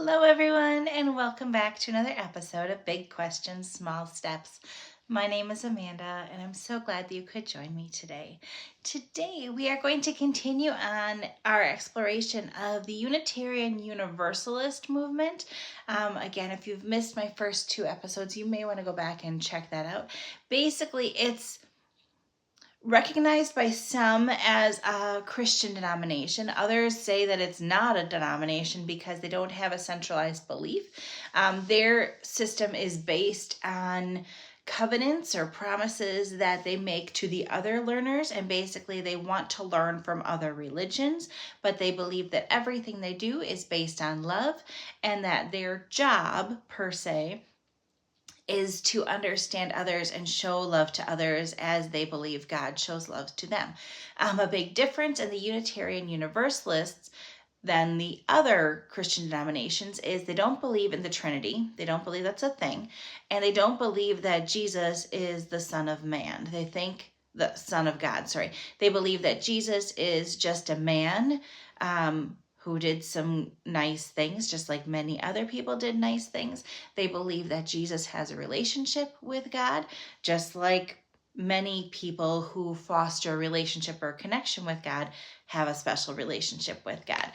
Hello, everyone, and welcome back to another episode of Big Questions, Small Steps. My name is Amanda, and I'm so glad that you could join me today. Today, we are going to continue on our exploration of the Unitarian Universalist movement. Again, if you've missed my first two episodes, you may want to go back and check that out. Basically, it's recognized by some as a Christian denomination. Others say that it's not a denomination because they don't have a centralized belief. Their system is based on covenants or promises that they make to the other learners, and basically they want to learn from other religions, but they believe that everything they do is based on love, and that their job, per se, is to understand others and show love to others as they believe God shows love to them. A big difference in the Unitarian Universalists than the other Christian denominations is they don't believe in the Trinity. They don't believe that's a thing. And they don't believe that Jesus is the Son of Man. They think the Son of God, sorry. They believe that Jesus is just a man who did some nice things, just like many other people did nice things. They believe that Jesus has a relationship with God, just like many people who foster a relationship or connection with God have a special relationship with God.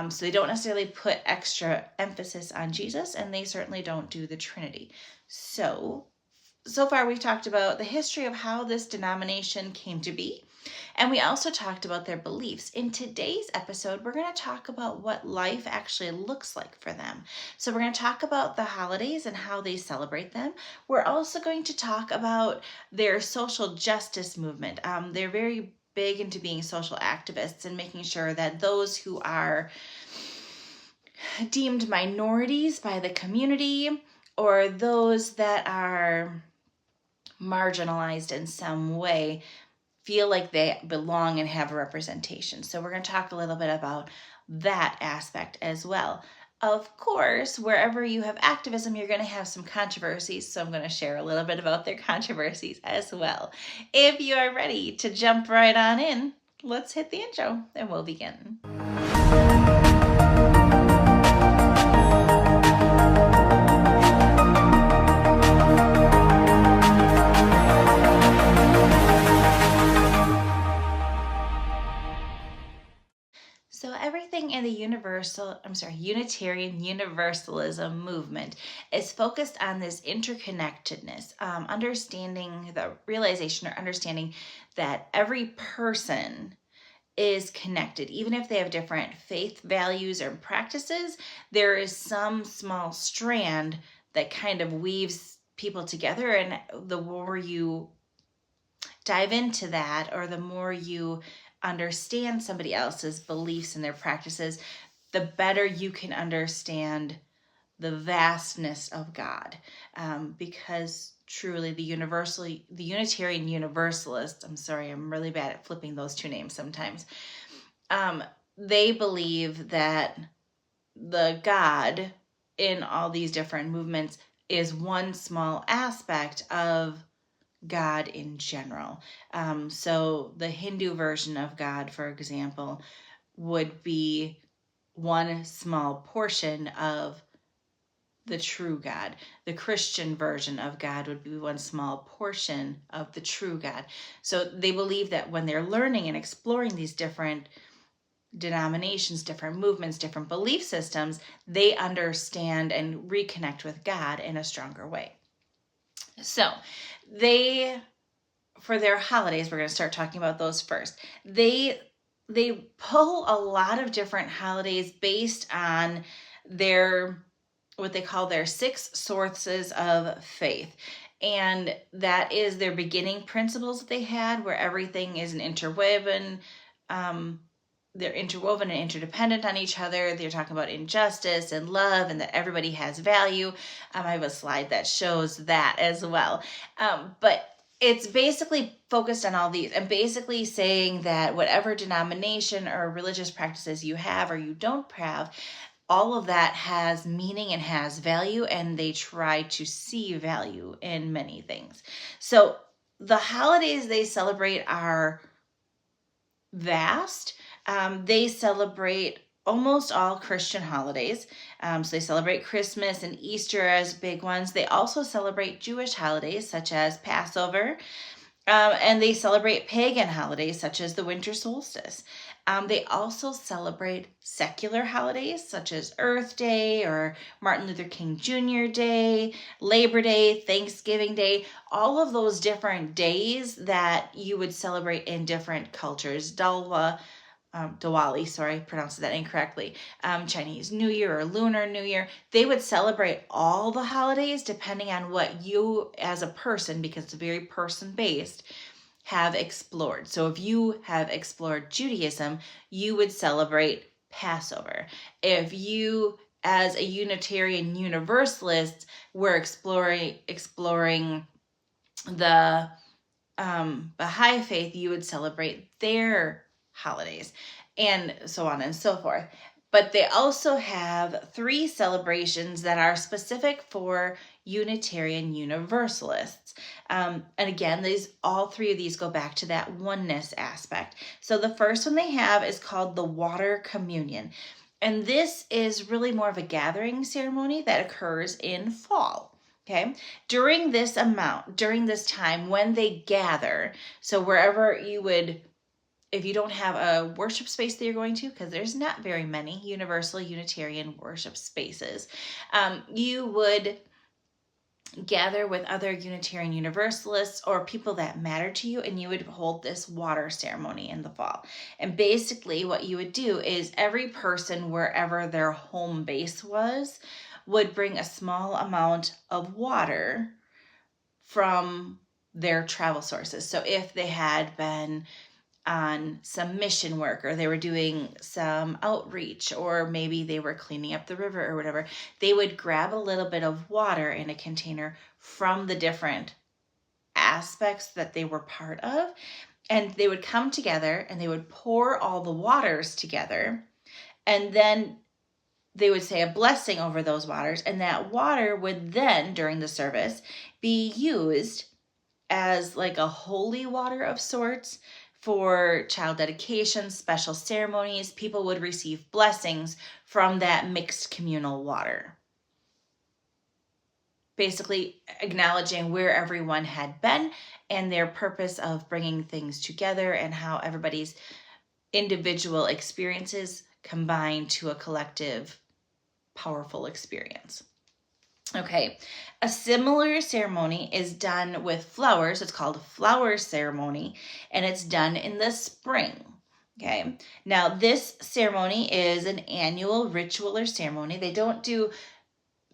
So they don't necessarily put extra emphasis on Jesus, and they certainly don't do the Trinity. So far we've talked about the history of how this denomination came to be. And we also talked about their beliefs. In today's episode, we're going to talk about what life actually looks like for them. So we're going to talk about the holidays and how they celebrate them. We're also going to talk about their social justice movement. They're very big into being social activists and making sure that those who are deemed minorities by the community, or those that are marginalized in some way, feel like they belong and have a representation. So we're going to talk a little bit about that aspect as well. Of course, wherever you have activism, you're going to have some controversies. So I'm going to share a little bit about their controversies as well. If you are ready to jump right on in, let's hit the intro and we'll begin. So everything in the Unitarian Universalism movement is focused on this interconnectedness, understanding the realization or understanding that every person is connected. Even if they have different faith values or practices, there is some small strand that kind of weaves people together. And the more you dive into that, or the more you understand somebody else's beliefs and their practices, the better you can understand the vastness of God. Because truly the Unitarian Universalists, I'm really bad at flipping those two names sometimes. They believe that the God in all these different movements is one small aspect of God in general. So the Hindu version of God, for example, would be one small portion of the true God. The Christian version of God would be one small portion of the true God. So they believe that when they're learning and exploring these different denominations, different movements, different belief systems, they understand and reconnect with God in a stronger way. So for their holidays, we're going to start talking about those first. They pull a lot of different holidays based on what they call their 6 sources of faith. And that is their beginning principles that they had, where everything is interwoven. They're interwoven and interdependent on each other. They're talking about injustice and love, and that everybody has value. I have a slide that shows that as well. But it's basically focused on all these, and basically saying that whatever denomination or religious practices you have or you don't have, all of that has meaning and has value, and they try to see value in many things. So the holidays they celebrate are vast. They celebrate almost all Christian holidays. So they celebrate Christmas and Easter as big ones. They also celebrate Jewish holidays such as Passover. And they celebrate pagan holidays such as the winter solstice. They also celebrate secular holidays such as Earth Day or Martin Luther King Jr. Day, Labor Day, Thanksgiving Day, all of those different days that you would celebrate in different cultures. Diwali, sorry, I pronounced that incorrectly, Chinese New Year or Lunar New Year. They would celebrate all the holidays depending on what you as a person, because it's very person-based, have explored. So if you have explored Judaism, you would celebrate Passover. If you, as a Unitarian Universalist, were exploring the Baha'i faith, you would celebrate their holidays, and so on and so forth. But they also have 3 celebrations that are specific for Unitarian Universalists. And again, all 3 of these go back to that oneness aspect. So the first one they have is called the Water Communion. And this is really more of a gathering ceremony that occurs in fall. Okay, during this time when they gather, so wherever you would, if you don't have a worship space that you're going to, because there's not very many universal Unitarian worship spaces, you would gather with other Unitarian Universalists or people that matter to you, and you would hold this water ceremony in the fall. And basically what you would do is every person, wherever their home base was, would bring a small amount of water from their travel sources. So if they had been on some mission work, or they were doing some outreach, or maybe they were cleaning up the river or whatever, they would grab a little bit of water in a container from the different aspects that they were part of, and they would come together and they would pour all the waters together, and then they would say a blessing over those waters, and that water would then, during the service, be used as like a holy water of sorts for child dedication, special ceremonies. People would receive blessings from that mixed communal water. Basically acknowledging where everyone had been and their purpose of bringing things together, and how everybody's individual experiences combine to a collective powerful experience. Okay, a similar ceremony is done with flowers. It's called a flower ceremony, and it's done in the spring. Okay, now this ceremony is an annual ritual or ceremony. They don't do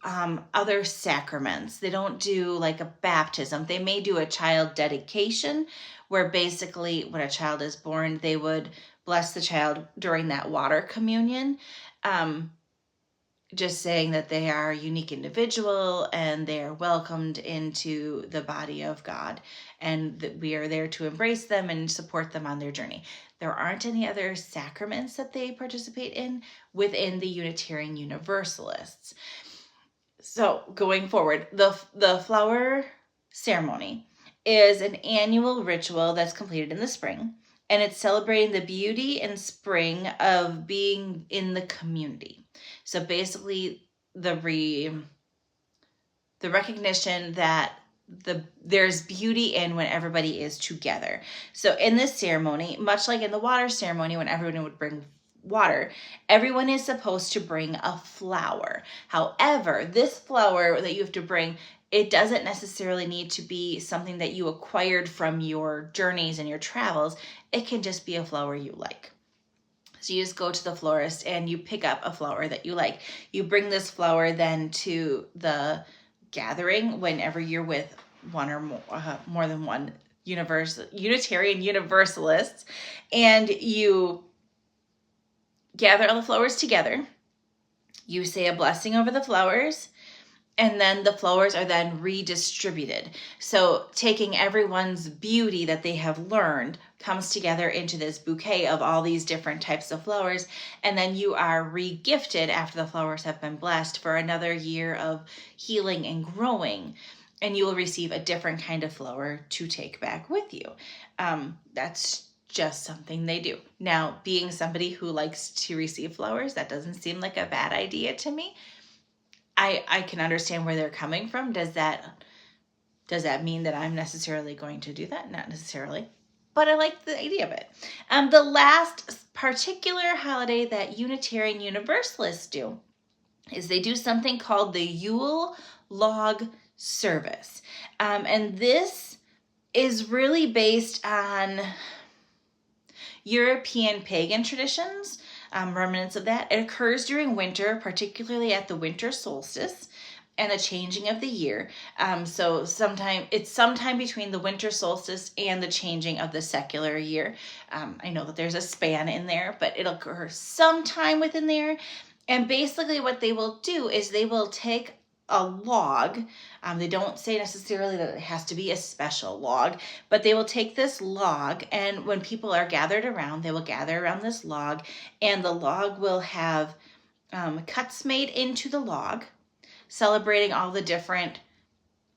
other sacraments. They don't do like a baptism. They may do a child dedication, where basically when a child is born, they would bless the child during that water communion. Just saying that they are a unique individual and they are welcomed into the body of God, and that we are there to embrace them and support them on their journey. There aren't any other sacraments that they participate in within the Unitarian Universalists. So going forward, the flower ceremony is an annual ritual that's completed in the spring, and it's celebrating the beauty and spring of being in the community. So basically the recognition that there's beauty in when everybody is together. So in this ceremony, much like in the water ceremony when everyone would bring water, everyone is supposed to bring a flower. However, this flower that you have to bring, it doesn't necessarily need to be something that you acquired from your journeys and your travels. It can just be a flower you like. So you just go to the florist and you pick up a flower that you like. You bring this flower then to the gathering whenever you're with one or more than one Unitarian Universalists, and you gather all the flowers together. You say a blessing over the flowers, and then the flowers are then redistributed. So taking everyone's beauty that they have learned comes together into this bouquet of all these different types of flowers, and then you are re-gifted after the flowers have been blessed for another year of healing and growing, and you will receive a different kind of flower to take back with you. That's just something they do. Now, being somebody who likes to receive flowers, that doesn't seem like a bad idea to me. I can understand where they're coming from. Does that mean that I'm necessarily going to do that? Not necessarily. But I like the idea of it. The last particular holiday that Unitarian Universalists do is they do something called the Yule log service. And this is really based on European pagan traditions, remnants of that. It occurs during winter, particularly at the winter solstice and the changing of the year. So it's sometime between the winter solstice and the changing of the secular year. I know that there's a span in there, but it'll occur sometime within there. And basically what they will do is they will take a log. They don't say necessarily that it has to be a special log, but they will take this log, and when people are gathered around, they will gather around this log, and the log will have cuts made into the log, celebrating all the different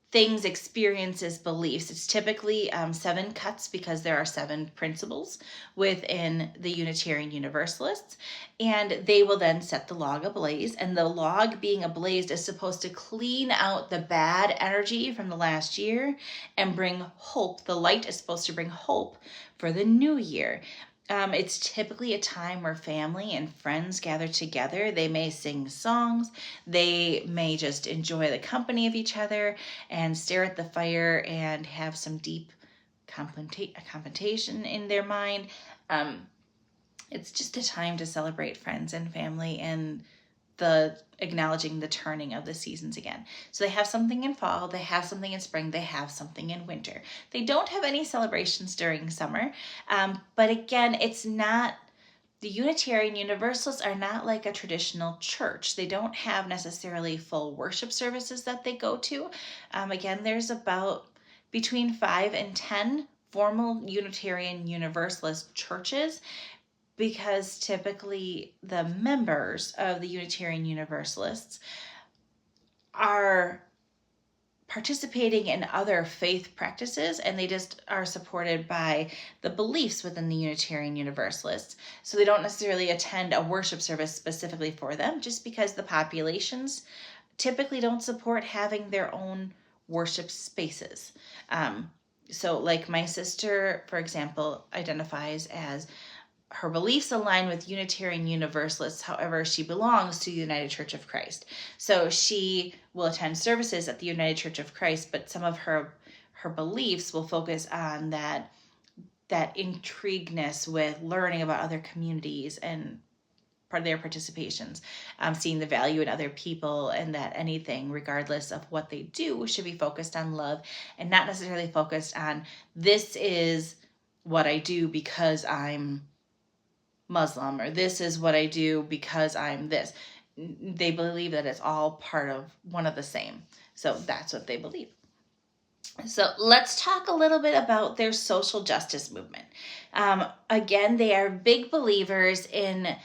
things, experiences, beliefs. It's typically 7 cuts because there are 7 principles within the Unitarian Universalists, and they will then set the log ablaze, and the log being ablazed is supposed to clean out the bad energy from the last year and bring hope. The light is supposed to bring hope for the new year. It's typically a time where family and friends gather together. They may sing songs. They may just enjoy the company of each other and stare at the fire and have some deep confrontation in their mind. It's just a time to celebrate friends and family and acknowledging the turning of the seasons again. So they have something in fall, they have something in spring, they have something in winter. They don't have any celebrations during summer, but again, the Unitarian Universalists are not like a traditional church. They don't have necessarily full worship services that they go to. Again, there's about between 5 and 10 formal Unitarian Universalist churches, because typically the members of the Unitarian Universalists are participating in other faith practices, and they just are supported by the beliefs within the Unitarian Universalists. So they don't necessarily attend a worship service specifically for them, just because the populations typically don't support having their own worship spaces. So like my sister, for example, identifies as her beliefs align with Unitarian Universalists. However, she belongs to the United Church of Christ. So she will attend services at the United Church of Christ, but some of her beliefs will focus on that intrigueness with learning about other communities and part of their participations, seeing the value in other people, and that anything, regardless of what they do, should be focused on love and not necessarily focused on this is what I do because I'm Muslim, or this is what I do because I'm this. They believe that it's all part of one of the same. So that's what they believe. So let's talk a little bit about their social justice movement. Again, they are big believers in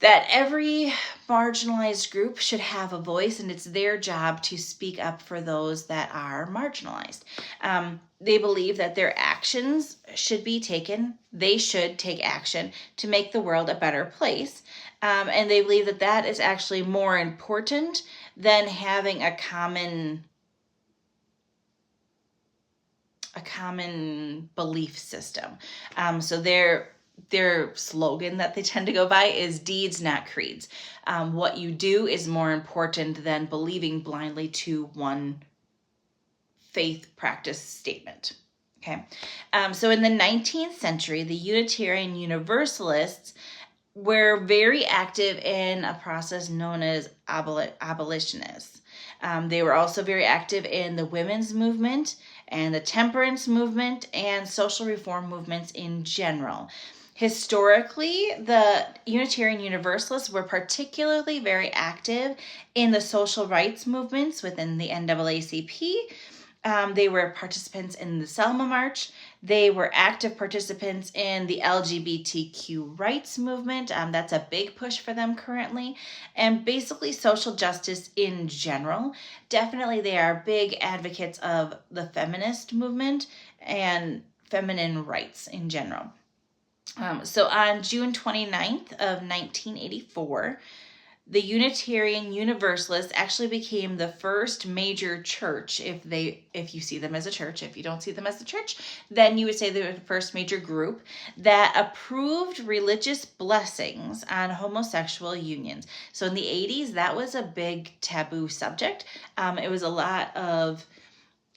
that every marginalized group should have a voice, and it's their job to speak up for those that are marginalized. They believe that their actions should be taken. They should take action to make the world a better place. And they believe that is actually more important than having a common belief system. So their slogan that they tend to go by is deeds, not creeds. What you do is more important than believing blindly to one faith practice statement. Okay. So in the 19th century, the Unitarian Universalists were very active in a process known as abolitionists. They were also very active in the women's movement and the temperance movement and social reform movements in general. Historically, the Unitarian Universalists were particularly very active in the social rights movements within the NAACP. They were participants in the Selma March. They were active participants in the LGBTQ rights movement. That's a big push for them currently. And basically social justice in general. Definitely they are big advocates of the feminist movement and feminine rights in general. So on June 29th of 1984, the Unitarian Universalists actually became the first major church. If you see them as a church, if you don't see them as a church, then you would say they were the first major group that approved religious blessings on homosexual unions. So in the 80s, that was a big taboo subject. It was a lot of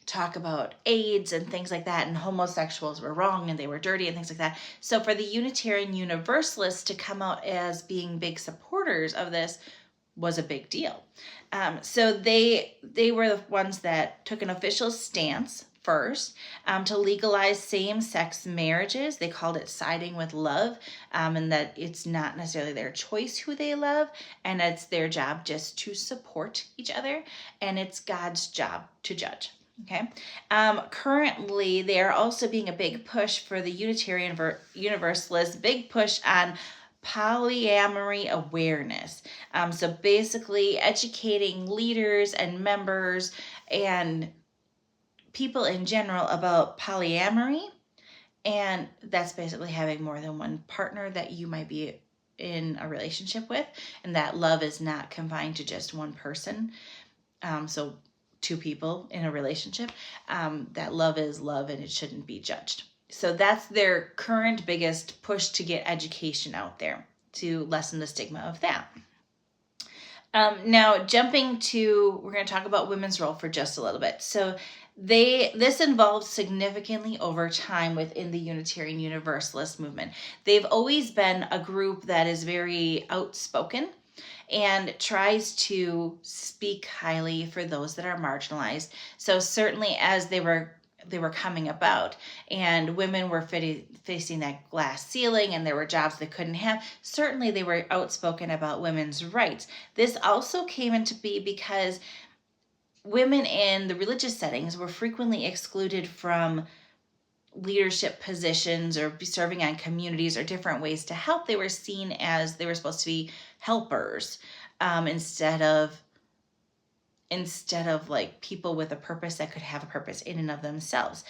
talk about AIDS and things like that, and homosexuals were wrong and they were dirty and things like that. So for the Unitarian Universalists to come out as being big supporters of this was a big deal. So they were the ones that took an official stance first to legalize same-sex marriages. They called it siding with love, and that it's not necessarily their choice who they love, and it's their job just to support each other, and it's God's job to judge. Okay. Currently, they are also being a big push for the Unitarian Universalists, big push on polyamory awareness. So basically educating leaders and members and people in general about polyamory. And that's basically having more than one partner that you might be in a relationship with, and that love is not confined to just one person. So two people in a relationship, that love is love and it shouldn't be judged. So that's their current biggest push to get education out there to lessen the stigma of that. Now, jumping to, we're going to talk about women's role for just a little bit. So this involved significantly over time within the Unitarian Universalist movement. They've always been a group that is very outspoken and tries to speak highly for those that are marginalized. So certainly as they were coming about and women were facing that glass ceiling and there were jobs they couldn't have, certainly they were outspoken about women's rights. This also came into be because women in the religious settings were frequently excluded from leadership positions or serving on communities or different ways to help. They were seen as they were supposed to be helpers, instead of like people with a purpose that could have a purpose in and of themselves,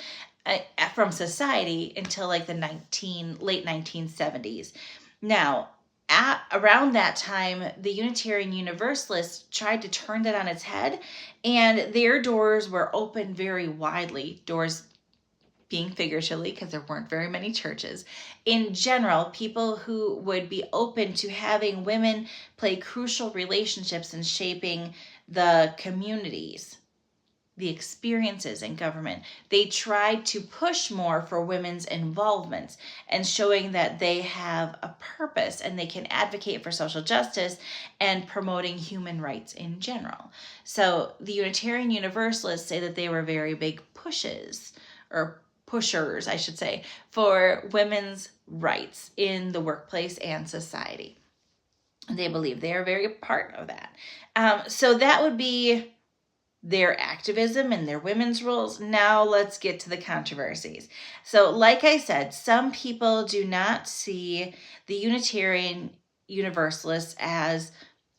from society until like the late 1970s. Now, around that time, the Unitarian Universalists tried to turn that on its head, and their doors were open very widely. Doors being figuratively, because there weren't very many churches. In general, people who would be open to having women play crucial relationships in shaping the communities, the experiences in government. They tried to push more for women's involvement and showing that they have a purpose and they can advocate for social justice and promoting human rights in general. So the Unitarian Universalists say that they were very big pushers, I should say, for women's rights in the workplace and society. They believe they are very part of that. So that would be their activism and their women's roles. Now let's get to the controversies. So like I said, some people do not see the Unitarian Universalists as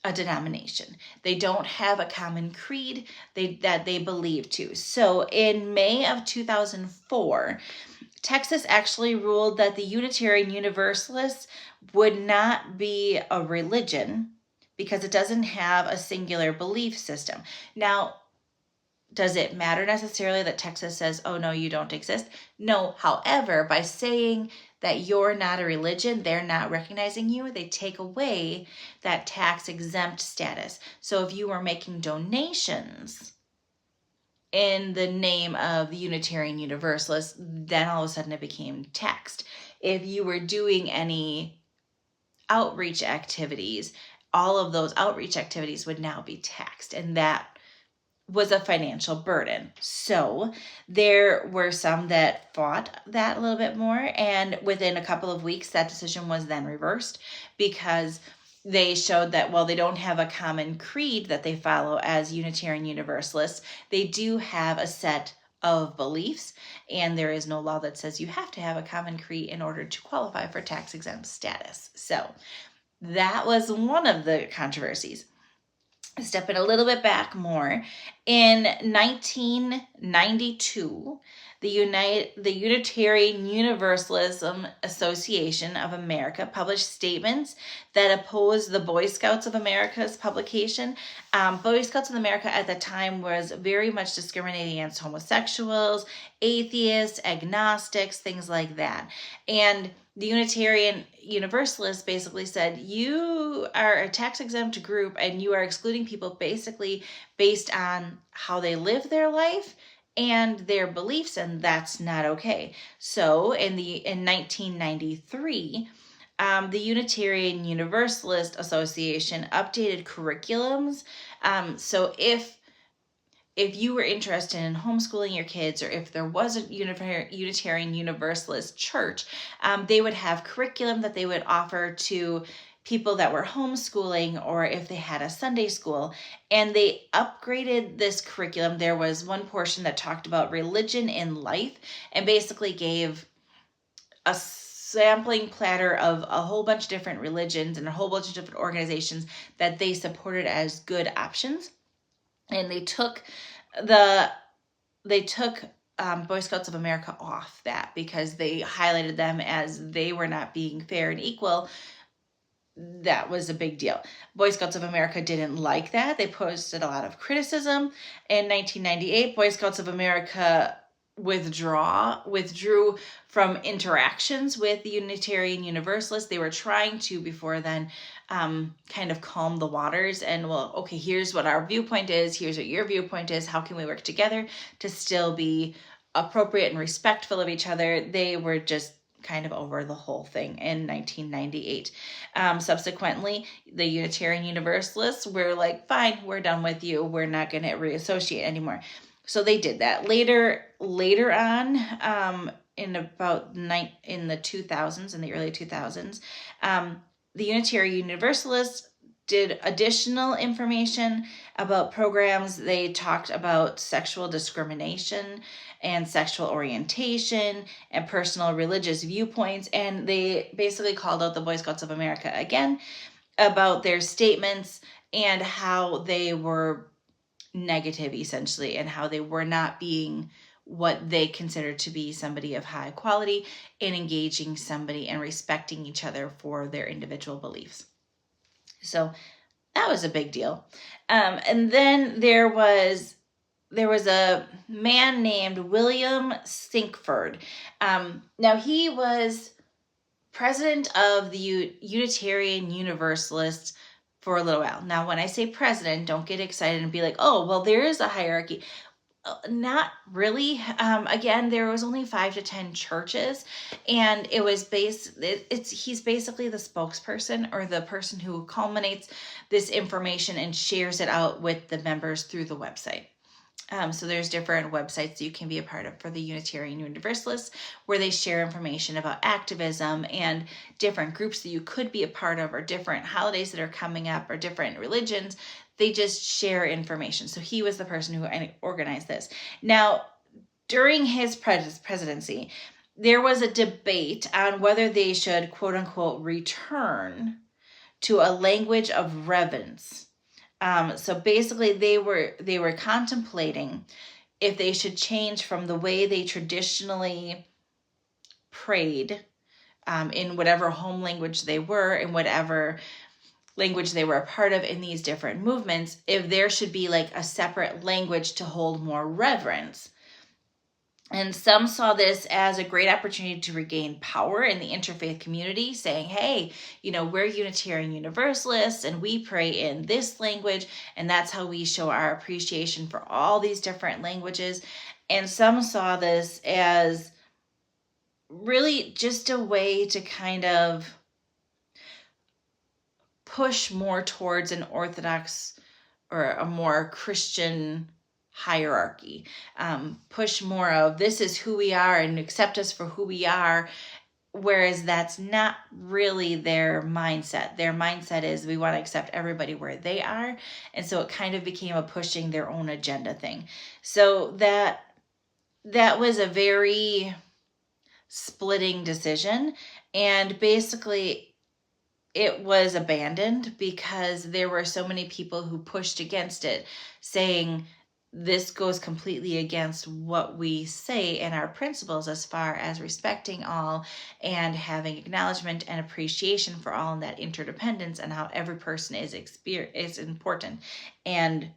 a denomination. They don't have a common creed that they believe to. So in May of 2004, Texas actually ruled that the Unitarian Universalists would not be a religion because it doesn't have a singular belief system. Now, does it matter necessarily that Texas says, oh no, you don't exist? No. However, by saying that you're not a religion, they're not recognizing you, they take away that tax exempt status. So if you were making donations in the name of the Unitarian Universalists, then all of a sudden it became taxed. If you were doing any outreach activities, all of those outreach activities would now be taxed, and that was a financial burden. So there were some that fought that a little bit more, and within a couple of weeks that decision was then reversed because they showed that while they don't have a common creed that they follow as Unitarian Universalists, they do have a set of beliefs, and there is no law that says you have to have a common creed in order to qualify for tax exempt status. So that was one of the controversies. stepping a little bit back more, in 1992, the Unitarian Universalism Association of America published statements that opposed the Boy Scouts of America's publication. Boy Scouts of America at the time was very much discriminating against homosexuals, atheists, agnostics, things like that. And the Unitarian Universalists basically said, you are a tax exempt group and you are excluding people basically based on how they live their life and their beliefs, and that's not okay. So in 1993, the Unitarian Universalist Association updated curriculums. So if you were interested in homeschooling your kids, or if there was a Unitarian Universalist church, they would have curriculum that they would offer to people that were homeschooling, or if they had a Sunday school, and they upgraded this curriculum. There was one portion that talked about religion in life and basically gave a sampling platter of a whole bunch of different religions and a whole bunch of different organizations that they supported as good options. And they took Boy Scouts of America off that because they highlighted them as they were not being fair and equal. That was a big deal. Boy Scouts of America didn't like that. They posted a lot of criticism. In 1998, Boy Scouts of America withdrew from interactions with the Unitarian Universalists. They were trying to, before then, kind of calm the waters and, well, okay, here's what our viewpoint is, here's what your viewpoint is, how can we work together to still be appropriate and respectful of each other. They were just kind of over the whole thing in 1998. Subsequently, the Unitarian Universalists were like, fine, we're done with you. We're not going to reassociate anymore. So they did that. Later on, in the early 2000s, the Unitarian Universalists did additional information about programs. They talked about sexual discrimination and sexual orientation and personal religious viewpoints. And they basically called out the Boy Scouts of America again about their statements and how they were negative, essentially, and how they were not being what they considered to be somebody of high quality in engaging somebody and respecting each other for their individual beliefs. So that was a big deal. And then there was a man named William Sinkford. Now he was president of the Unitarian Universalists for a little while. Now, when I say president, don't get excited and be like, oh, well, there is a hierarchy. Not really. Again, there was only 5 to 10 churches, and it was he's basically the spokesperson, or the person who culminates this information and shares it out with the members through the website. So there's different websites you can be a part of for the Unitarian Universalists, where they share information about activism and different groups that you could be a part of, or different holidays that are coming up, or different religions. They just share information. So he was the person who organized this. Now, during his presidency, there was a debate on whether they should, quote unquote, return to a language of reverence. So basically they were contemplating if they should change from the way they traditionally prayed, in whatever home language they were, in whatever language they were a part of in these different movements, if there should be like a separate language to hold more reverence. And some saw this as a great opportunity to regain power in the interfaith community, saying, hey, we're Unitarian Universalists and we pray in this language, and that's how we show our appreciation for all these different languages. And some saw this as really just a way to kind of push more towards an Orthodox or a more Christian hierarchy, push more of this is who we are and accept us for who we are, whereas that's not really their mindset. Their mindset is we want to accept everybody where they are, and so it kind of became a pushing their own agenda thing. So that was a very splitting decision, and basically it was abandoned because there were so many people who pushed against it, saying this goes completely against what we say in our principles as far as respecting all and having acknowledgement and appreciation for all, and that interdependence and how every person is important and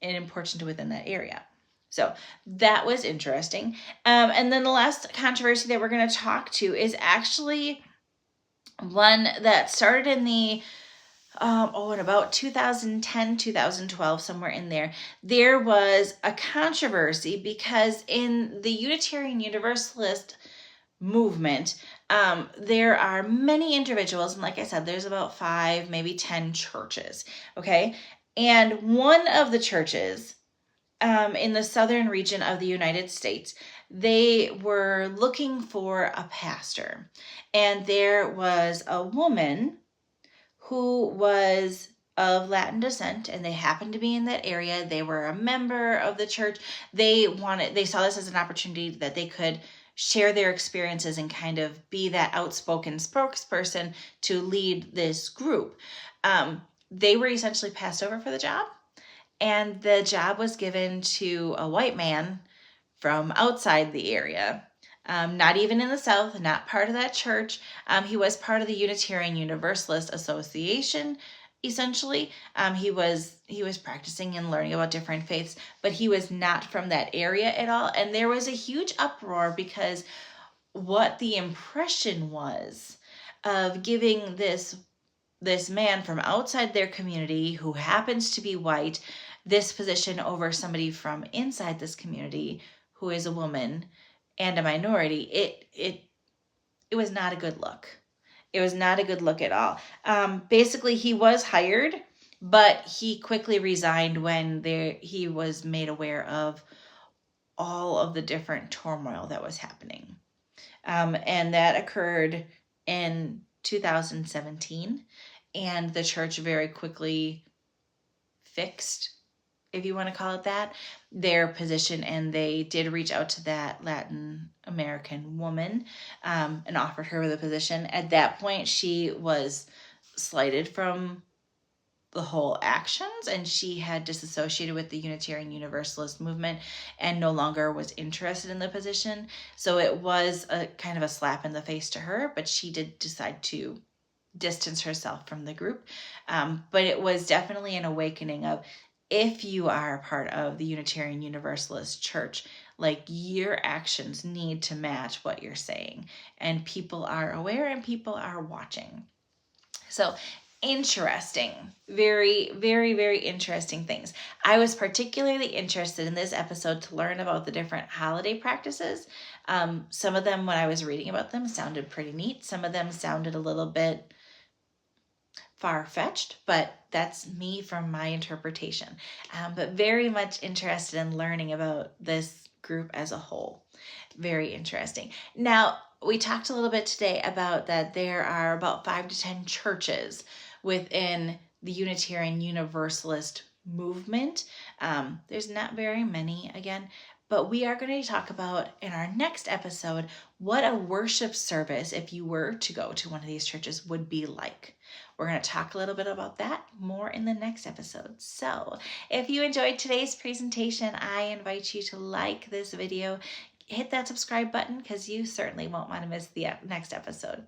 important within that area. So that was interesting. And then the last controversy that we're going to talk to is actually one that started in the in about 2010, 2012, somewhere in there. There was a controversy because in the Unitarian Universalist movement, there are many individuals, and like I said, there's about 5, maybe 10 churches, okay? And one of the churches in the southern region of the United States, they were looking for a pastor. And there was a woman who was of Latin descent, and they happened to be in that area. They were a member of the church. They saw this as an opportunity that they could share their experiences and kind of be that outspoken spokesperson to lead this group. They were essentially passed over for the job, and the job was given to a white man from outside the area. Not even in the South, not part of that church. He was part of the Unitarian Universalist Association, essentially. He was practicing and learning about different faiths, but he was not from that area at all. And there was a huge uproar because what the impression was of giving this man from outside their community, who happens to be white, this position over somebody from inside this community who is a woman and a minority, it was not a good look. It was not a good look at all. Basically, he was hired, but he quickly resigned when he was made aware of all of the different turmoil that was happening. And that occurred in 2017, and the church very quickly fixed, if you want to call it that, their position, and they did reach out to that Latin American woman and offered her the position. At that point, she was slighted from the whole actions, and she had disassociated with the Unitarian Universalist movement and no longer was interested in the position. So it was a kind of a slap in the face to her, but she did decide to distance herself from the group. But it was definitely an awakening of, if you are a part of the Unitarian Universalist Church, like, your actions need to match what you're saying. And people are aware and people are watching. So interesting. Very, very, very interesting things. I was particularly interested in this episode to learn about the different holiday practices. Some of them, when I was reading about them, sounded pretty neat. Some of them sounded a little bit far-fetched, but that's me from my interpretation. But very much interested in learning about this group as a whole. Very interesting. Now, we talked a little bit today about that there are about 5 to 10 churches within the Unitarian Universalist movement. There's not very many, again, but we are going to talk about in our next episode what a worship service, if you were to go to one of these churches, would be like. We're going to talk a little bit about that more in the next episode. So if you enjoyed today's presentation, I invite you to like this video, hit that subscribe button, because you certainly won't want to miss the next episode.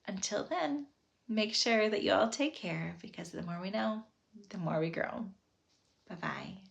Until then, make sure that you all take care, because the more we know, the more we grow. Bye-bye.